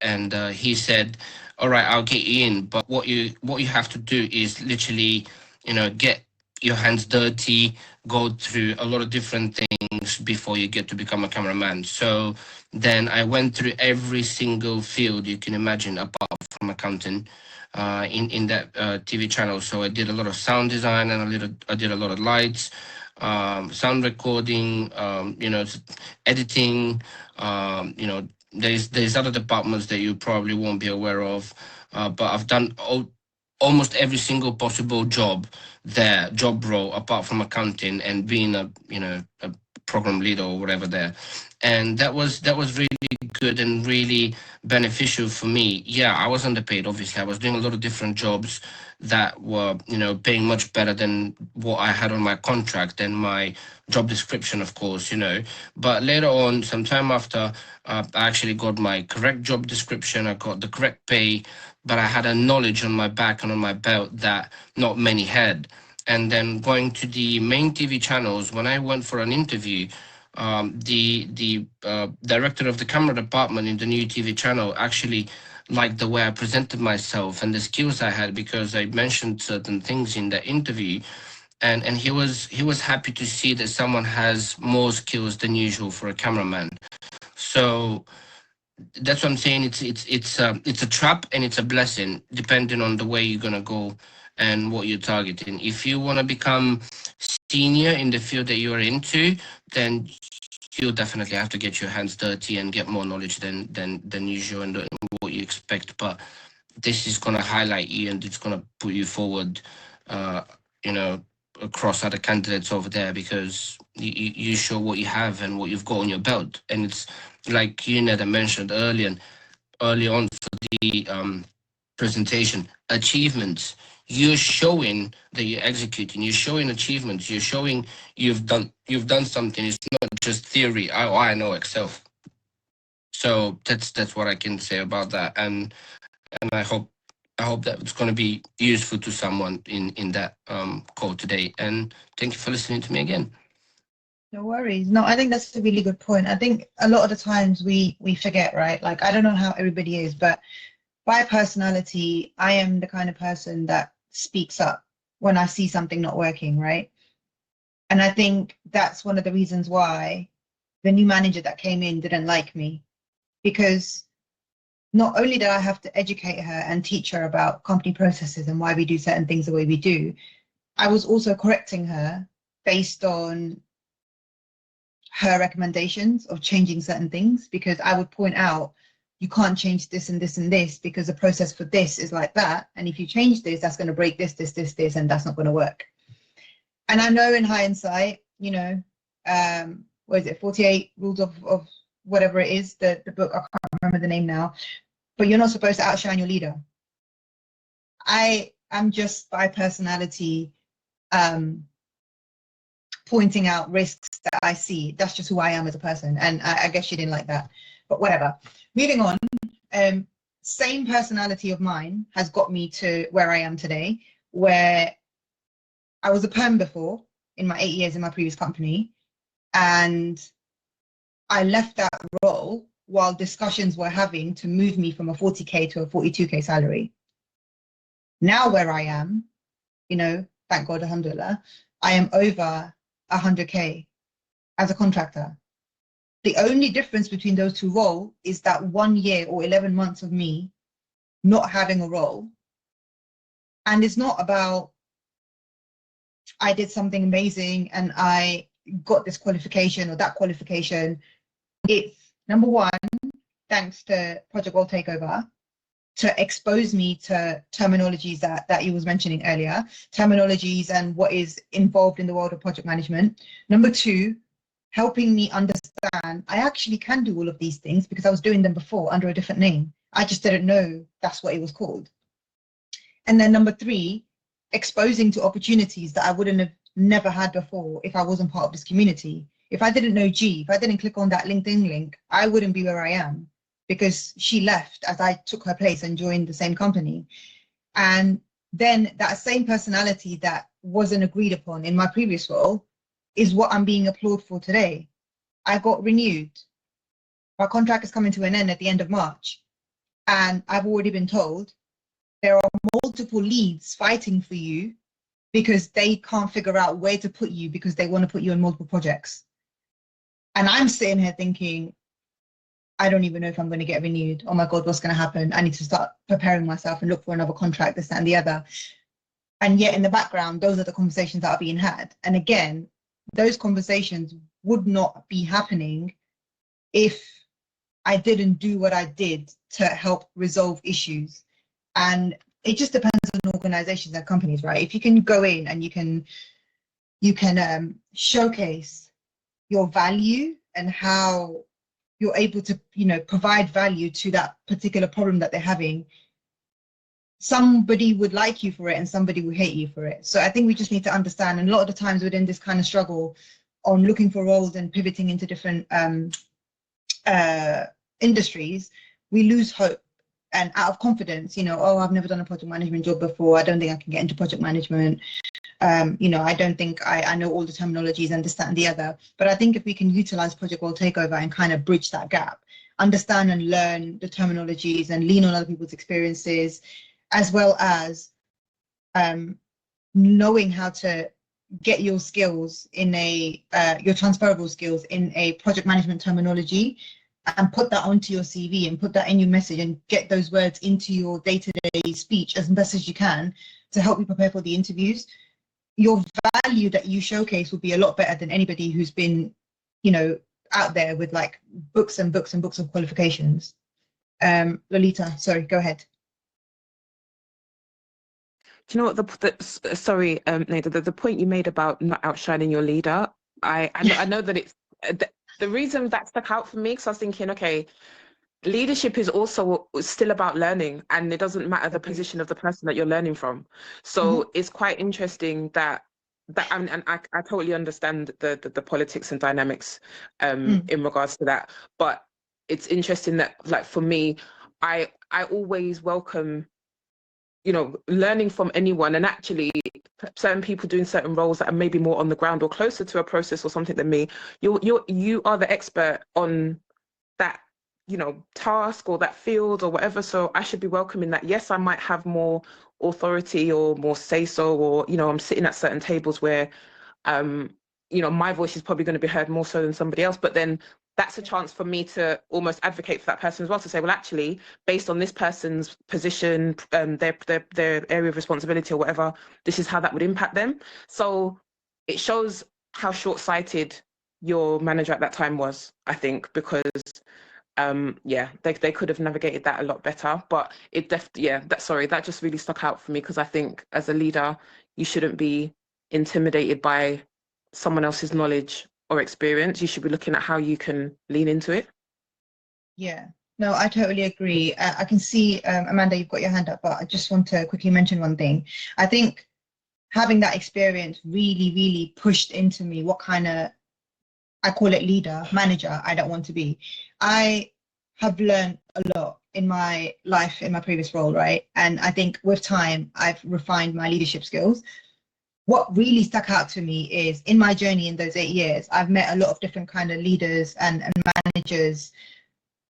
and he said, "All right, I'll get you in, but what you have to do is literally, you know, get your hands dirty, go through a lot of different things before you get to become a cameraman. So then I went through every single field you can imagine apart from accounting in that TV channel. So I did a lot of sound design and I did a lot of lights, sound recording, editing, there's other departments that you probably won't be aware of, but I've done almost every single possible job role apart from accounting and being a program leader or whatever there, and that was really good and really beneficial for me. Yeah, I was underpaid, obviously. I was doing a lot of different jobs that were paying much better than what I had on my contract and my job description, of course, but later on, sometime after, I actually got my correct job description, I got the correct pay, but I had a knowledge on my back and on my belt that not many had. And then going to the main TV channels, when I went for an interview, the director of the camera department in the new TV channel actually liked the way I presented myself and the skills I had because I mentioned certain things in the interview, and he was happy to see that someone has more skills than usual for a cameraman. So that's what I'm saying. It's a trap and it's a blessing depending on the way you're gonna go and what you're targeting. If you want to become senior in the field that you're into, then you'll definitely have to get your hands dirty and get more knowledge than usual and what you expect. But this is gonna highlight you and it's gonna put you forward, uh, you know, across other candidates over there because you show what you have and what you've got on your belt, and it's like you Neda mentioned early on for the presentation achievements. You're showing that you're executing. You're showing achievements. You're showing you've done something. It's not just theory. I know Excel. So that's what I can say about that, and I hope that it's going to be useful to someone in that call today. And thank you for listening to me again. No worries. No, I think that's a really good point. I think a lot of the times we forget, right? Like, I don't know how everybody is, but by personality, I am the kind of person that speaks up when I see something not working, right? And I think that's one of the reasons why the new manager that came in didn't like me, because not only did I have to educate her and teach her about company processes and why we do certain things the way we do, I was also correcting her based on her recommendations of changing certain things, because I would point out, you can't change this and this and this because the process for this is like that. And if you change this, that's going to break this, and that's not going to work. And I know in hindsight, what is it, 48 rules of whatever it is, the book, I can't remember the name now, but you're not supposed to outshine your leader. I am just by personality pointing out risks that I see. That's just who I am as a person. And I guess she didn't like that, but whatever. Moving on, same personality of mine has got me to where I am today, where I was a perm before in my 8 years in my previous company. And I left that role while discussions were having to move me from a 40K to a 42K salary. Now where I am, thank God, alhamdulillah, I am over 100K as a contractor. The only difference between those two roles is that 1 year or 11 months of me not having a role. And it's not about I did something amazing and I got this qualification or that qualification. It's number one, thanks to Project World Takeover, to expose me to terminologies that you was mentioning earlier, terminologies and what is involved in the world of project management. Number two, helping me understand I actually can do all of these things because I was doing them before under a different name. I just didn't know that's what it was called. And then number three, exposing to opportunities that I wouldn't have never had before if I wasn't part of this community. If I didn't know G, if I didn't click on that LinkedIn link, I wouldn't be where I am, because she left as I took her place and joined the same company. And then that same personality that wasn't agreed upon in my previous role is what I'm being applauded for today. I got renewed. My contract is coming to an end at the end of March. And I've already been told there are multiple leads fighting for you because they can't figure out where to put you because they want to put you on multiple projects. And I'm sitting here thinking, I don't even know if I'm going to get renewed. Oh my God, what's going to happen? I need to start preparing myself and look for another contract, this, that, and the other. And yet in the background, those are the conversations that are being had. And again, those conversations would not be happening if I didn't do what I did to help resolve issues. And it just depends on organizations and companies, right? If you can go in and you can showcase your value and how you're able to, provide value to that particular problem that they're having, somebody would like you for it and somebody will hate you for it. So I think we just need to understand, and a lot of the times within this kind of struggle on looking for roles and pivoting into different industries, we lose hope. And out of confidence, oh, I've never done a project management job before. I don't think I can get into project management. I don't think I know all the terminologies and this, that, and the other. But I think if we can utilize Project World Takeover and kind of bridge that gap, understand and learn the terminologies and lean on other people's experiences, as well as knowing how to get your skills in your transferable skills in a project management terminology, and put that onto your CV and put that in your message and get those words into your day-to-day speech as best as you can to help you prepare for the interviews. Your value that you showcase will be a lot better than anybody who's been, out there with like books and books and books of qualifications. Lolita, sorry, go ahead. Do you know what sorry, Neda, the point you made about not outshining your leader, I know that it's the reason that stuck out for me, because I was thinking, okay, leadership is also still about learning, and it doesn't matter the position of the person that you're learning from. So it's quite interesting that and I totally understand the politics and dynamics in regards to that, but it's interesting that, like, for me, I always welcome learning from anyone, and actually certain people doing certain roles that are maybe more on the ground or closer to a process or something than me. You are the expert on that task or that field or whatever, so I should be welcoming that. Yes, I might have more authority or more say so, or I'm sitting at certain tables where my voice is probably going to be heard more so than somebody else, but then that's a chance for me to almost advocate for that person as well, to say, well, actually, based on this person's position, their area of responsibility or whatever, this is how that would impact them. So it shows how short-sighted your manager at that time was, I think, because they could have navigated that a lot better. But that just really stuck out for me, because I think as a leader, you shouldn't be intimidated by someone else's knowledge or experience. You should be looking at how you can lean into it. Yeah, no, I totally agree. I can see, Amanda, you've got your hand up, but I just want to quickly mention one thing. I think having that experience really, really pushed into me what kind of, I call it leader, manager, I don't want to be. I have learned a lot in my life, in my previous role, right? And I think with time, I've refined my leadership skills. What really stuck out to me is, in my journey in those 8 years, I've met a lot of different kind of leaders and managers.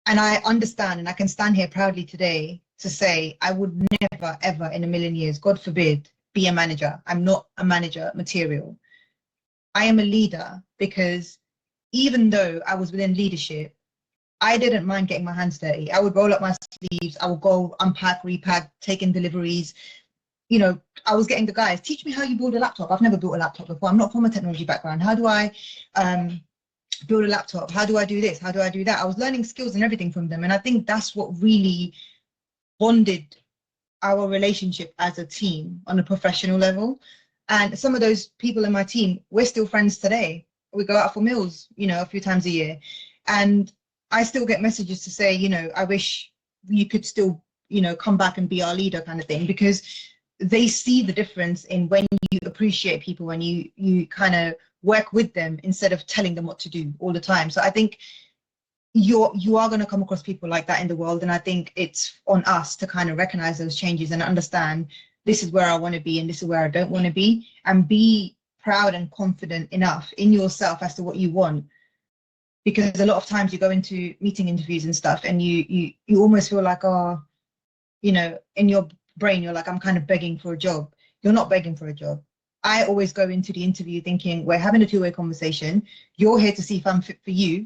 And I understand, and I can stand here proudly today to say, I would never, ever in a million years, God forbid, be a manager. I'm not a manager material. I am a leader because even though I was within leadership, I didn't mind getting my hands dirty. I would roll up my sleeves. I would go unpack, repack, take in deliveries. I was getting the guys, teach me how you build a laptop. I've never built a laptop before. I'm not from a technology background. How do I build a laptop? How do I do this? How do I do that? I was learning skills and everything from them. And I think that's what really bonded our relationship as a team on a professional level. And some of those people in my team, we're still friends today. We go out for meals, a few times a year. And I still get messages to say, I wish you could still, come back and be our leader, kind of thing, because they see the difference in when you appreciate people, when you kind of work with them instead of telling them what to do all the time. So I think you are going to come across people like that in the world. And I think it's on us to kind of recognize those changes and understand, this is where I want to be and this is where I don't want to be, and be proud and confident enough in yourself as to what you want. Because a lot of times you go into meeting interviews and stuff and you almost feel like, in your brain, you're like, I'm kind of begging for a job. You're not begging for a job. I always go into the interview thinking we're having a two-way conversation. You're here to see if I'm fit for you,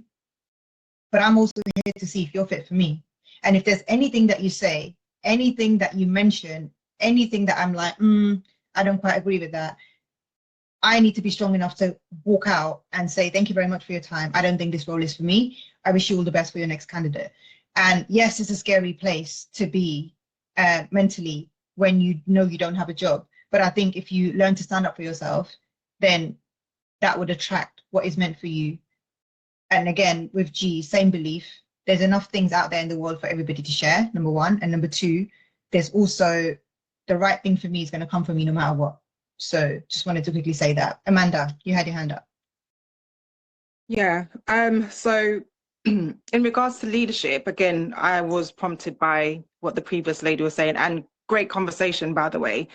but I'm also here to see if you're fit for me. And if there's anything that you say, anything that you mention, anything that I'm like, I don't quite agree with that, I need to be strong enough to walk out and say, thank you very much for your time. I don't think this role is for me. I wish you all the best for your next candidate. And yes, it's a scary place to be mentally when you know you don't have a job. But I think if you learn to stand up for yourself, then that would attract what is meant for you. And again, with G, same belief. There's enough things out there in the world for everybody to share, number one. And number two, there's also the right thing for me is going to come from me no matter what. So just wanted to quickly say that. Amanda, you had your hand up. Yeah. So in regards to leadership, again, I was prompted by what the previous lady was saying, and great conversation, by the way.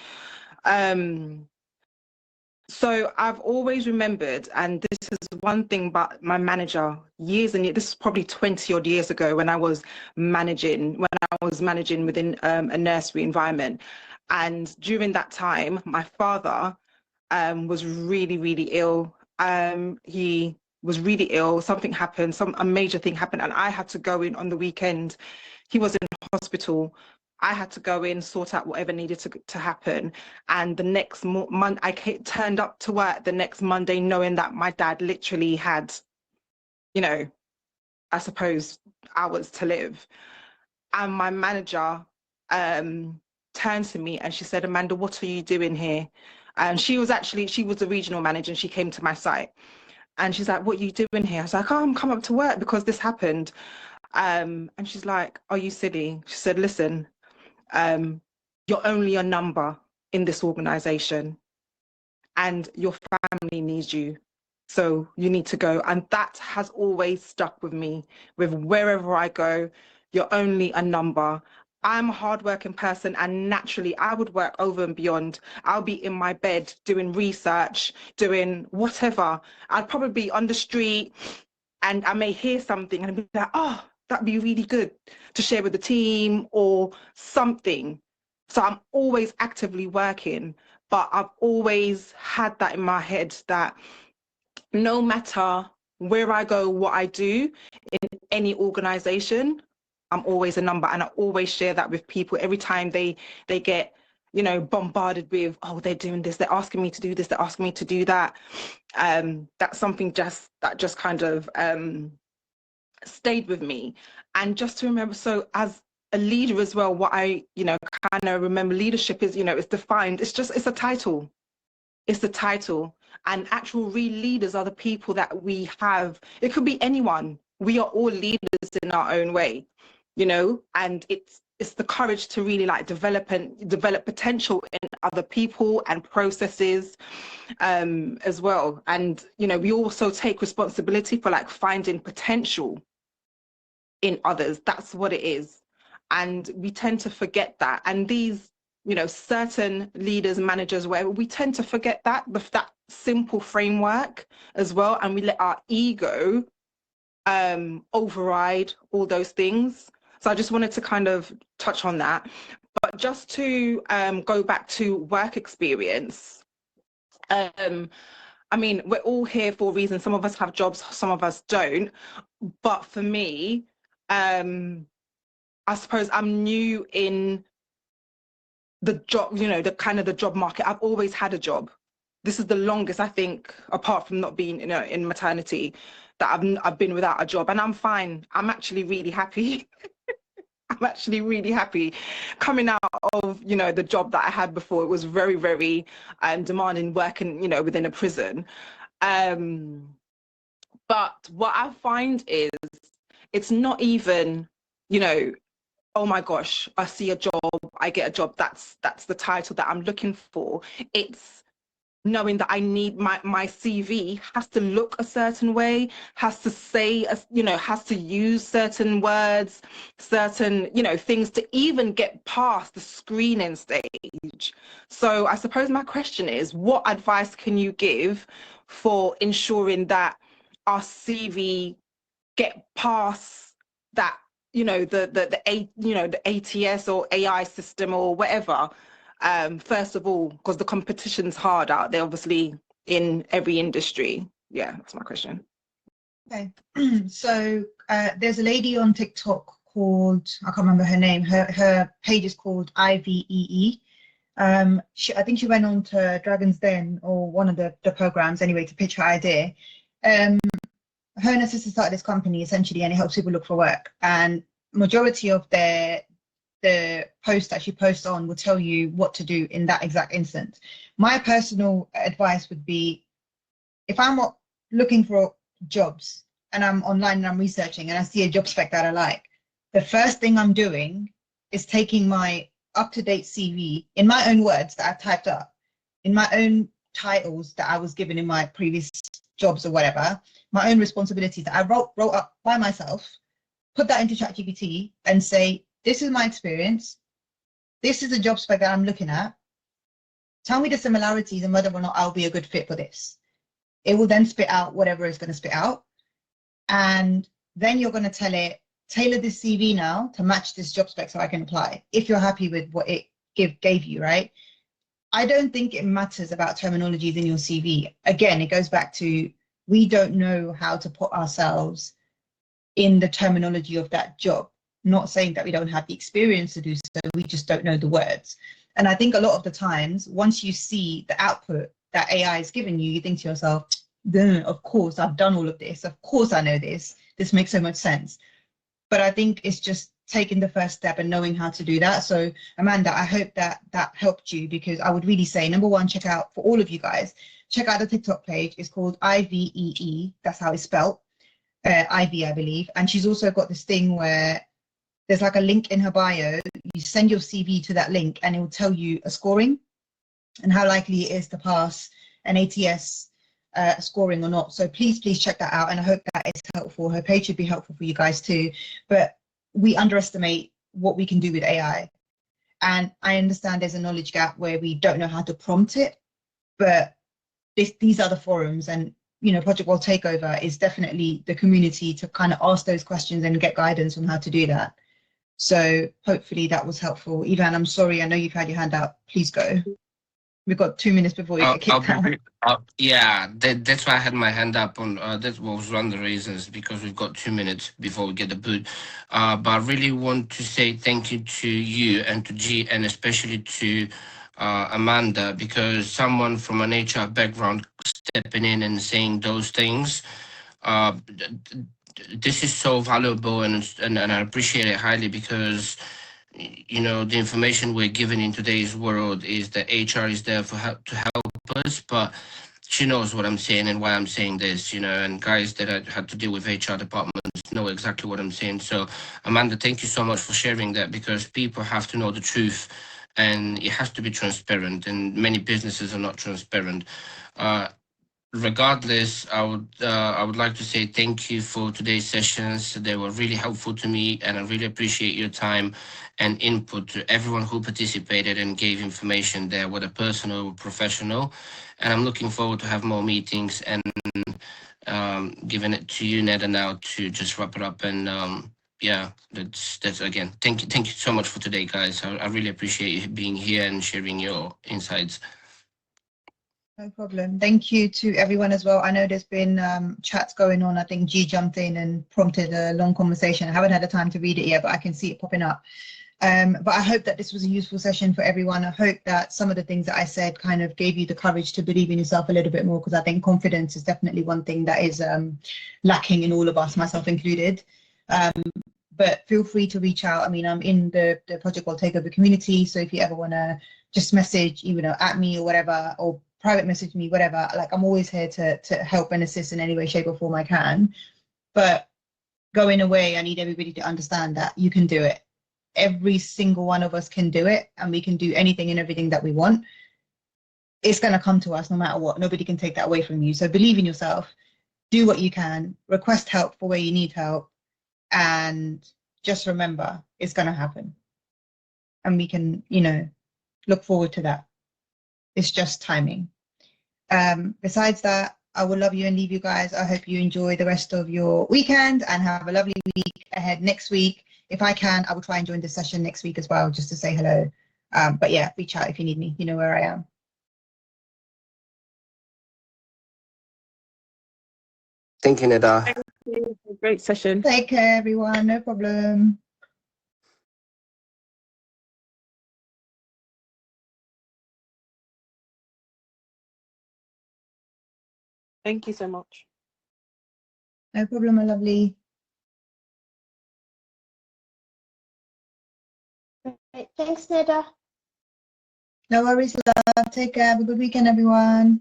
So I've always remembered, and this is one thing about my manager years and years, this is probably 20 odd years ago when I was managing within a nursery environment. And during that time, my father was really, really ill. He was really ill. Something happened, a major thing happened, and I had to go in on the weekend. He was in hospital. I had to go in, sort out whatever needed to happen. And the next month, I turned up to work the next Monday knowing that my dad literally had, you know, I suppose, hours to live. And my manager turned to me and she said, Amanda, what are you doing here? And she was the regional manager, and she came to my site. And she's like, what are you doing here? I was like, oh, I'm coming up to work because this happened. And she's like, are you silly? She said, listen, you're only a number in this organization and your family needs you. So you need to go. And that has always stuck with me. With wherever I go, you're only a number. I'm a hardworking person, and naturally I would work over and beyond. I'll be in my bed doing research, doing whatever. I'd probably be on the street and I may hear something and be like, oh, that'd be really good to share with the team or something. So I'm always actively working, but I've always had that in my head that no matter where I go, what I do in any organization, I'm always a number. And I always share that with people every time they get, you know, bombarded with, oh, they're doing this, they're asking me to do this, they're asking me to do that. That's something that just kind of stayed with me. And just to remember, so as a leader as well, what I, you know, kind of remember leadership is, you know, it's defined, it's a title. It's the title. And actual real leaders are the people that we have. It could be anyone. We are all leaders in our own way, you know, and it's the courage to really like develop potential in other people and processes as well. And, you know, we also take responsibility for like finding potential in others. That's what it is. And we tend to forget that. And these, you know, certain leaders, managers, whatever, we tend to forget that simple framework as well. And we let our ego override all those things. So I just wanted to kind of touch on that. But just to go back to work experience, I mean, we're all here for a reason. Some of us have jobs, some of us don't. But for me, I suppose I'm new in the job, you know, the kind of the job market. I've always had a job. This is the longest, I think, apart from not being, you know, in maternity, that I've been without a job, and I'm fine. I'm actually really happy. I'm actually really happy coming out of, you know, the job that I had before. It was very, very demanding, working, you know, within a prison. But what I find is it's not even, you know, oh my gosh, I see a job, I get a job, that's the title that I'm looking for. It's knowing that I need my CV has to look a certain way, has to say, you know, has to use certain words, certain, you know, things to even get past the screening stage. So I suppose my question is, what advice can you give for ensuring that our CV get past that, you know, the ATS or AI system or whatever, First of all, because the competition's hard out there, obviously, in every industry. Yeah, that's my question. Okay, so there's a lady on TikTok called, I can't remember her name, her page is called IVEE. I think she went on to Dragon's Den or one of the programs anyway to pitch her idea. Her and her sister started this company essentially, and it helps people look for work. And majority of the posts that she posts on will tell you what to do in that exact instance. My personal advice would be, if I'm looking for jobs and I'm online and I'm researching and I see a job spec that I like, the first thing I'm doing is taking my up-to-date CV in my own words that I've typed up, in my own titles that I was given in my previous jobs or whatever, my own responsibilities that I wrote up by myself, put that into ChatGPT and say, this is my experience, this is the job spec that I'm looking at, tell me the similarities and whether or not I'll be a good fit for this. It will then spit out whatever it's going to spit out. And then you're going to tell it, tailor this CV now to match this job spec so I can apply, if you're happy with what it gave you, right? I don't think it matters about terminologies in your CV. Again, it goes back to, we don't know how to put ourselves in the terminology of that job. Not saying that we don't have the experience to do so, we just don't know the words. And I think a lot of the times, once you see the output that AI is giving you, you think to yourself, of course, I've done all of this. Of course, I know this. This makes so much sense. But I think it's just taking the first step and knowing how to do that. So Amanda, I hope that helped you, because I would really say, number one, check out, for all of you guys, check out the TikTok page. It's called IVEE. That's how it's spelled. Ivy, I believe. And she's also got this thing where there's like a link in her bio. You send your CV to that link and it will tell you a scoring and how likely it is to pass an ATS scoring or not. So please check that out, and I hope that is helpful. Her page should be helpful for you guys too. But we underestimate what we can do with AI, and I understand there's a knowledge gap where we don't know how to prompt it, but these are the forums, and Project World Takeover is definitely the community to kind of ask those questions and get guidance on how to do that. So hopefully that was helpful. Ivan, I'm sorry, I know you've had your hand out. Please go. We've got 2 minutes before we get kicked out. Yeah, that's why I had my hand up on. That was one of the reasons, because we've got 2 minutes before we get the boot. But I really want to say thank you to you and to G, and especially to Amanda, because someone from an HR background stepping in and saying those things, this is so valuable, and I appreciate it highly, because the information we're given in today's world is that HR is there to help us, but she knows what I'm saying and why I'm saying this, and guys that I had to deal with HR departments know exactly what I'm saying. So Amanda, thank you so much for sharing that, because people have to know the truth and it has to be transparent, and many businesses are not transparent. Regardless, I would like to say thank you for today's sessions. They were really helpful to me, and I really appreciate your time and input to everyone who participated and gave information there, whether personal or professional. And I'm looking forward to have more meetings, and giving it to you, Neda, now to just wrap it up. And yeah, that's again, thank you so much for today, guys. I really appreciate you being here and sharing your insights. No problem. Thank you to everyone as well. I know there's been chats going on. I think G jumped in and prompted a long conversation. I haven't had the time to read it yet, but I can see it popping up. But I hope that this was a useful session for everyone. I hope that some of the things that I said kind of gave you the courage to believe in yourself a little bit more, because I think confidence is definitely one thing that is lacking in all of us, myself included. But feel free to reach out. I mean, I'm in the Project World Takeover community, so if you ever want to just message, at me or whatever, or private message me, whatever, like, I'm always here to help and assist in any way, shape or form I can. But going away, I need everybody to understand that you can do it. Every single one of us can do it, and we can do anything and everything that we want. It's going to come to us no matter what. Nobody can take that away from you. So believe in yourself, do what you can, request help for where you need help, and just remember, it's going to happen. And we can, look forward to that. It's just timing. Besides that, I will love you and leave you guys. I hope you enjoy the rest of your weekend and have a lovely week ahead next week. If I can, I will try and join the session next week as well, just to say hello. But yeah, reach out if you need me. You know where I am. Thank you, Neda. Thank you. Great session. Take care, everyone. No problem. Thank you so much. No problem, my lovely. Right, thanks, Neda. No worries, love. Take care. Have a good weekend, everyone.